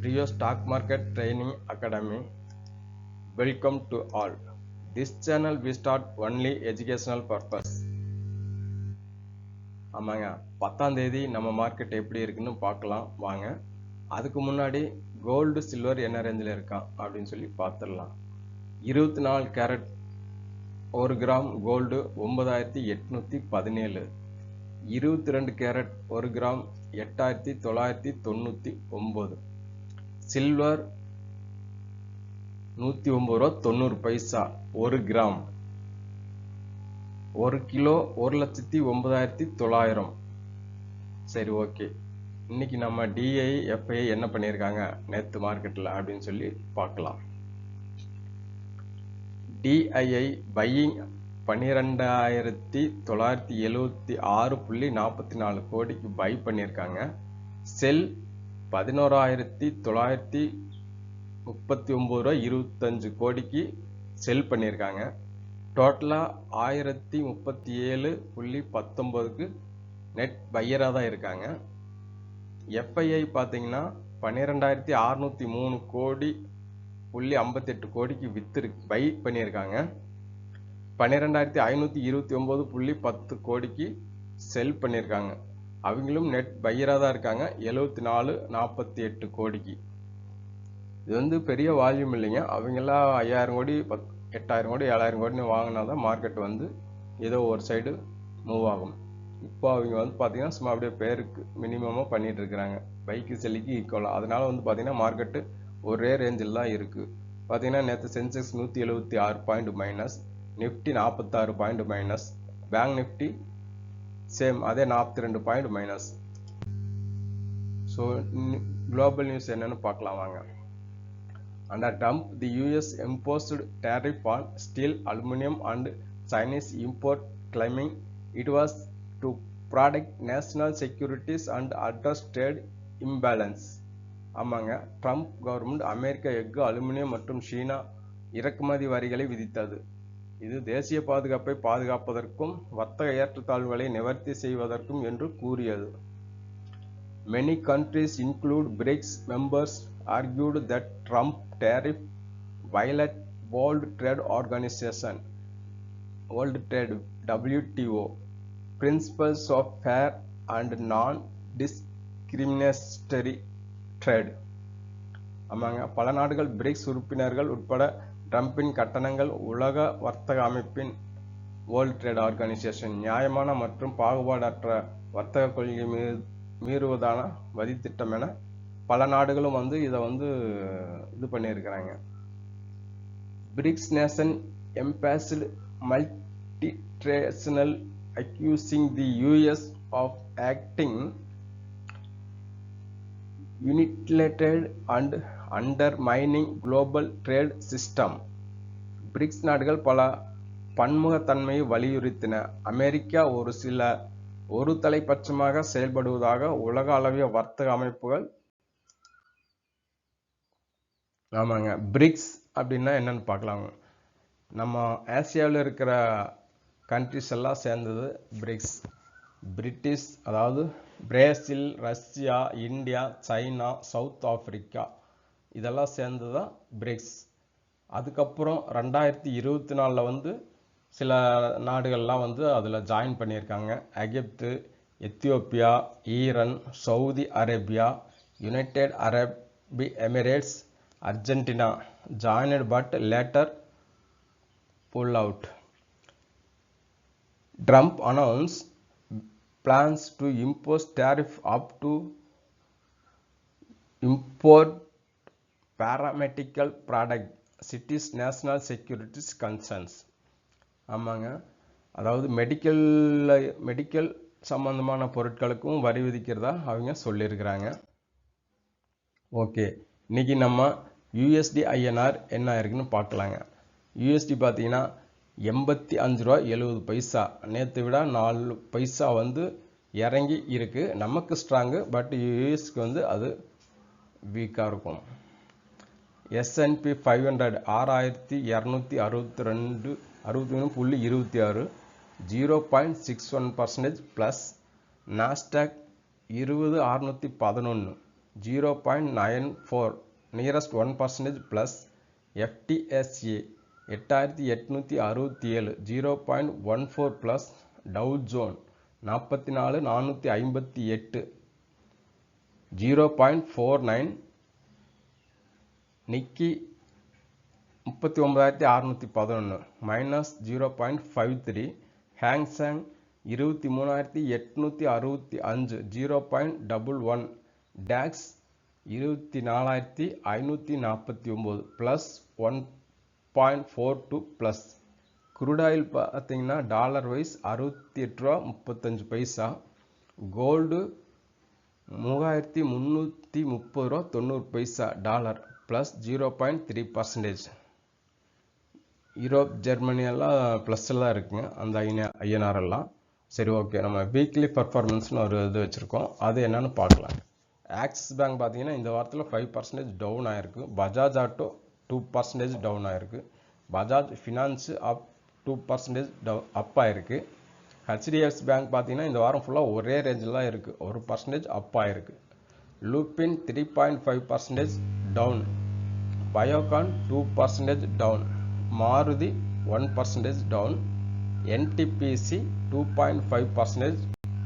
Rio Stock Market Training Academy. Welcome to all. This channel we start only educational purpose. ஆமாங்க 10ஆம் தேதி நம்ம market எப்படி இருக்குன்னு பார்க்கலாம் வாங்க. அதுக்கு முன்னாடி கோல்டு சில்வர் என்ன ரேஞ்சில் இருக்கான் அப்படின்னு சொல்லி பார்த்துடலாம். 24 carat 1 gram gold 9817. 22 carat 1 gram 8999. Silver 109 ரூபா 90 பைசா 1 கிராம். 1 கிலோ 1,09,900. சரி, ஓகே. இன்னைக்கு நம்ம டிஐ எஃப்ஐ என்ன பண்ணியிருக்காங்க நேற்று மார்க்கெட்டில் அப்படின்னு சொல்லி பார்க்கலாம். டிஐஐ பையிங் 12,976.44 கோடிக்கு பை பண்ணியிருக்காங்க. செல் 11,939.25 கோடிக்கு செல் பண்ணியிருக்காங்க. டோட்டலாக 1037.19க்கு நெட் பையராக தான் இருக்காங்க. எஃப்ஐஐ பார்த்தீங்கன்னா 12,603 கோடி 58 கோடிக்கு பை பண்ணியிருக்காங்க. 12,529.10 கோடிக்கு செல் பண்ணியிருக்காங்க. அவங்களும் நெட் பையராக தான் இருக்காங்க 74.48 கோடிக்கு. இது வந்து பெரிய வால்யூம் இல்லைங்க. அவங்கெல்லாம் 5000 கோடி 8000 கோடி 7000 கோடின்னு வாங்கினா தான் மார்க்கெட் வந்து ஏதோ ஒரு சைடு மூவ் ஆகும். இப்போ அவங்க வந்து பார்த்தீங்கன்னா சும்மா அப்படியே பேருக்கு மினிமமாக பண்ணிட்டு இருக்கிறாங்க, பைக்கு செல்லிக்கு ஈக்குவலாக. அதனால வந்து பார்த்தீங்கன்னா மார்க்கெட்டு ஒரே ரேஞ்சில் தான் இருக்குது. பார்த்தீங்கன்னா நேற்று Sensex 176 point minus, Nifty 46 point minus, bank Nifty same அதே 42 point minus. So global news என்னன்னு பார்க்கலாம் வாங்க. Under Trump, the US imposed tariff on steel, aluminum and Chinese import, claiming it was to protect national securities and address trade imbalance. ஆமாங்க, Trump government அமெரிக்க எஃகு, aluminium மற்றும் சீனா இறக்குமதி வரிகளை விதித்தது. இது தேசிய பாதுகாப்பை பாதுகாப்பதற்கும் வர்த்தக ஏற்றத்தாழ்வுகளை நிவர்த்தி செய்வதற்கும் என்று கூறியது. Many countries, include BRICS members, argued that Trump tariff violate World Trade Organization WTO principles of fair and non-discriminatory trade. ஆமாங்க, பல நாடுகள் பிரிக்ஸ் உறுப்பினர்கள் உட்பட ட்ரம்பின் கட்டணங்கள் உலக வர்த்தக அமைப்பின் வேர்ல்ட் ட்ரேட் ஆர்கனைசேஷன் நியாயமான மற்றும் பாகுபாடற்ற வர்த்தக கொள்கை மீறுவதான வரித்திட்டம் என பல நாடுகளும் வந்து இதை வந்து இது பண்ணியிருக்கிறாங்க. BRICS nation embraced multilateral accusing the US of acting unilateral and undermining global trade system. BRICS நாடுகள் பல பன்முகத்தன்மையை வலியுறுத்தின. அமெரிக்கா ஒரு தலைப்பட்சமாக செயல்படுவதாக உலக அளவிய வர்த்தக அமைப்புகள். ஆமாங்க, பிரிக்ஸ் அப்படின்னா என்னன்னு பார்க்கலாங்க. நம்ம ஆசியாவில் இருக்கிற கண்ட்ரிஸ் எல்லாம் சேர்ந்தது பிரிக்ஸ். பிரிட்டிஷ், அதாவது Brazil, Russia, India, China, south Africa இதெல்லாம் சேர்ந்து தான் பிரிக்ஸ். அதுக்கப்புறம் 2024 வந்து சில நாடுகள்லாம் வந்து அதில் ஜாயின் பண்ணியிருக்காங்க. Egypt, Ethiopia, Iran, Saudi Arabia, United Arab Emirates, Argentina joined but later pulled out. Trump announced plans to impose tariff up to import pharmaceutical product, cities national security concerns. ஆமாங்க, அதாவது medical சம்பந்தமான பொருட்களுக்கும் வரி விதிக்கிறதா அவங்க சொல்லியிருக்கிறாங்க. Okay, இன்னைக்கு நம்ம USD INR என்ன இருக்குன்னு பார்க்கலாங்க. யூஎஸ்டி பார்த்தீங்கன்னா 85 ரூபா 70 பைசா, நேற்று விட 4 பைசா வந்து இறங்கி இருக்கு. நமக்கு ஸ்ட்ராங்கு, பட் யூஎஸ்க்கு வந்து அது வீக்காக இருக்கும். S&P 500 6262.26 0.61% plus. Nasdaq 20,611 0.94 nearest 1% plus FTSE 8867 0.14 plus Dow Jones 44458 0.49 Nikkei 39611 minus 0.53 Hang Seng 23865 0.11 DAX 24549 plus 1.42 plus crude oil பார்த்தீங்கன்னா டாலர் வைஸ் 68.35 ரூபா gold 3330.90 dollar plus 0.3%. Europe Germany எல்லாம் ப்ளஸ்ஸில் தான் இருக்குங்க அந்த ஐஎன்ஆர் எல்லாம். சரி ஓகே, நம்ம வீக்லி பர்ஃபார்மன்ஸ்னு ஒரு இது வச்சுருக்கோம், அது என்னன்னு பார்க்கலாம். ஆக்சிஸ் பேங்க் பார்த்தீங்கன்னா இந்த வாரத்தில் 5% டவுன் ஆயிருக்கு. பஜாஜ் ஆட்டோ 2% டவுன் ஆயிருக்கு. பஜாஜ் ஃபினான்ஸு அப் 2% அப் ஆயிருக்கு. HDFC பேங்க் பார்த்தீங்கன்னா இந்த வாரம் ஃபுல்லாக ஒரே ரேஞ்சில் தான் இருக்குது, 1% அப் ஆயிருக்கு. Lupin 3.5% down. Biocon 2% down. Maruti 1% down. NTPC 2.5%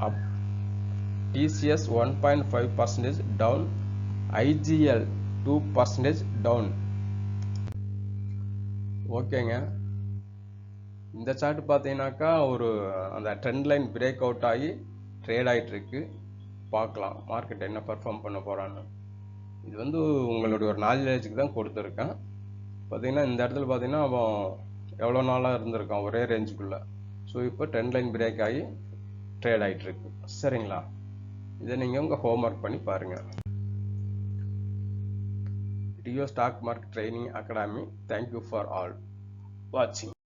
up. TCS 1.5% down. IGL 2% down. ஓகேங்க, இந்த சார்ட் பார்த்தீங்கன்னாக்கா ஒரு அந்த ட்ரெண்ட் லைன் பிரேக் அவுட் ஆகி ட்ரேட் ஆகிட்டு இருக்கு. பார்க்கலாம் மார்க்கெட் என்ன பர்ஃபார்ம் பண்ண போகிறான்னு. இது வந்து உங்களுடைய ஒரு நாலேஜுக்கு தான் கொடுத்துருக்கேன். பார்த்தீங்கன்னா இந்த இடத்துல பார்த்தீங்கன்னா அவன் எவ்வளோ நாளாக இருந்திருக்கான் ஒரே ரேஞ்சுக்குள்ளே. ஸோ இப்போ ட்ரெண்ட் லைன் பிரேக் ஆகி ட்ரேட் ஆகிட்டு இருக்கு. சரிங்களா, இதை நீங்கள் உங்கள் ஹோம்ஒர்க் பண்ணி பாருங்கள். Rio stock market training academy. Thank you for all வாட்சிங்.